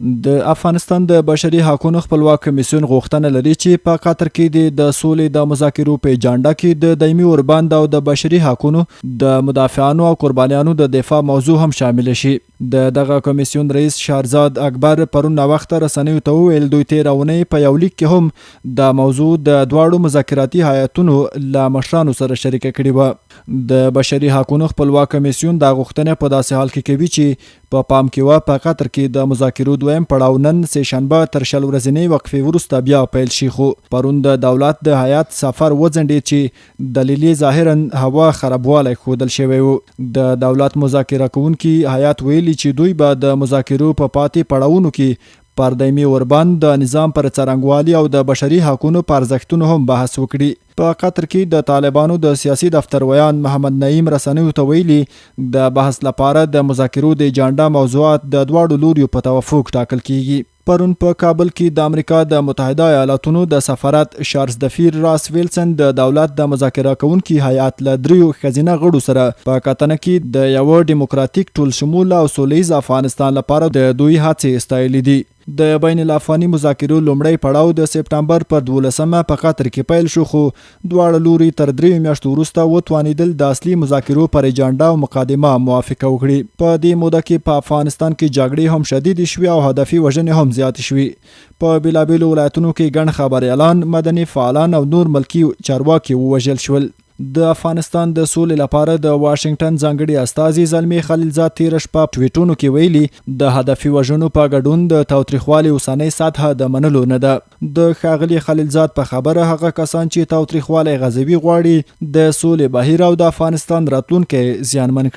د افغانستان د بشري حقوقو خپلواک کمیسیون غوښتنه لري چې په قطر کې د سولې د مذاکرو په اجنډا کې د دایمي اوربند او د بشري حقوقو د مدافعانو او قربانیانو د دفاع موضوع هم شامل شي. دغه کمیسیون رئیس شهرزاد اکبر پرون وخت رسنیو ته ویل دوی تیرونه په یو لیک کې هم د موضوع د دواړو مذاکراتي هیئتونو له مشرانو سره شریک کړي و. د بشري حقوقو خپلواک کمیسیون د غوښتنې په داسې حال کې کوي چې په پام کې و په قطر کې د مذاکرو دویم پړاو نن سه شنبه تر شل ورځې وقفې وروسته بیا پیل شي، خو پرون د دولت د هیئت سفر وځنډید چې دلیل ظاهرا هوا خرابوالی ښودل شوی و. د دولت مذاکره کوونکي هیئت ویلي چې دوی به د مذاکرو په پاتې پړاوونو کې پر دایمي اوربند د نظام پر څرنګوالي او د بشري حقوقو پر ارزښتونو هم بحث وکړي. په قطر کې د طالبانو د سیاسي دفتر ویان محمد نعیم رسنیو ته ویلي د بحث لپاره د مذاکرو د اجنډا موضوعات د دواړو لوریو په توافق ټاکل کیږي. پرون په کابل کې د امریکا د متحده ایالاتونو د سفارت شارلز دفیر راس ویلسن د دولت د مذاکره کوونکي هیئت له دریو ښځینه غړو سره په کتنه کې د یو دیموکراتیک ټول شمول او سولیز افغانستان لپاره د دوی هڅې ستایلې دي. د بین الافغاني مذاکرو لومړی پړاو د سپټمبر پر 12 په قطر کې پیل شو، خو دواړه لوري تر 3 میاشتو وروسته وتوانیدل د اصلي مذاکرو پر اجنډا او مقدمه موافقه وکړي. په دې موده کې په افغانستان کې جګړې هم شدید شوې او هدفي وژنې هم زیات شوې. په بیلابیلو ولایتونو کې ګڼ خبریالان، مدني فعالان او نور ملکی چارواکي ووژل شول. د افغانستان د سولې لپاره د واشنگټن ځانګړي استازي زلمی خلیلزاد تیر شپه په ټویټونو کې ویلي د هدفي وژنو په ګډون د تاوتریخوالي اوسنۍ سطحه د منلو نه ده. د ښاغلي خلیلزاد په خبره هغه کسان چې تاوتریخوالي غځوي غواړي د سولې بهیر او د افغانستان راتلونکی زیانمن کړي.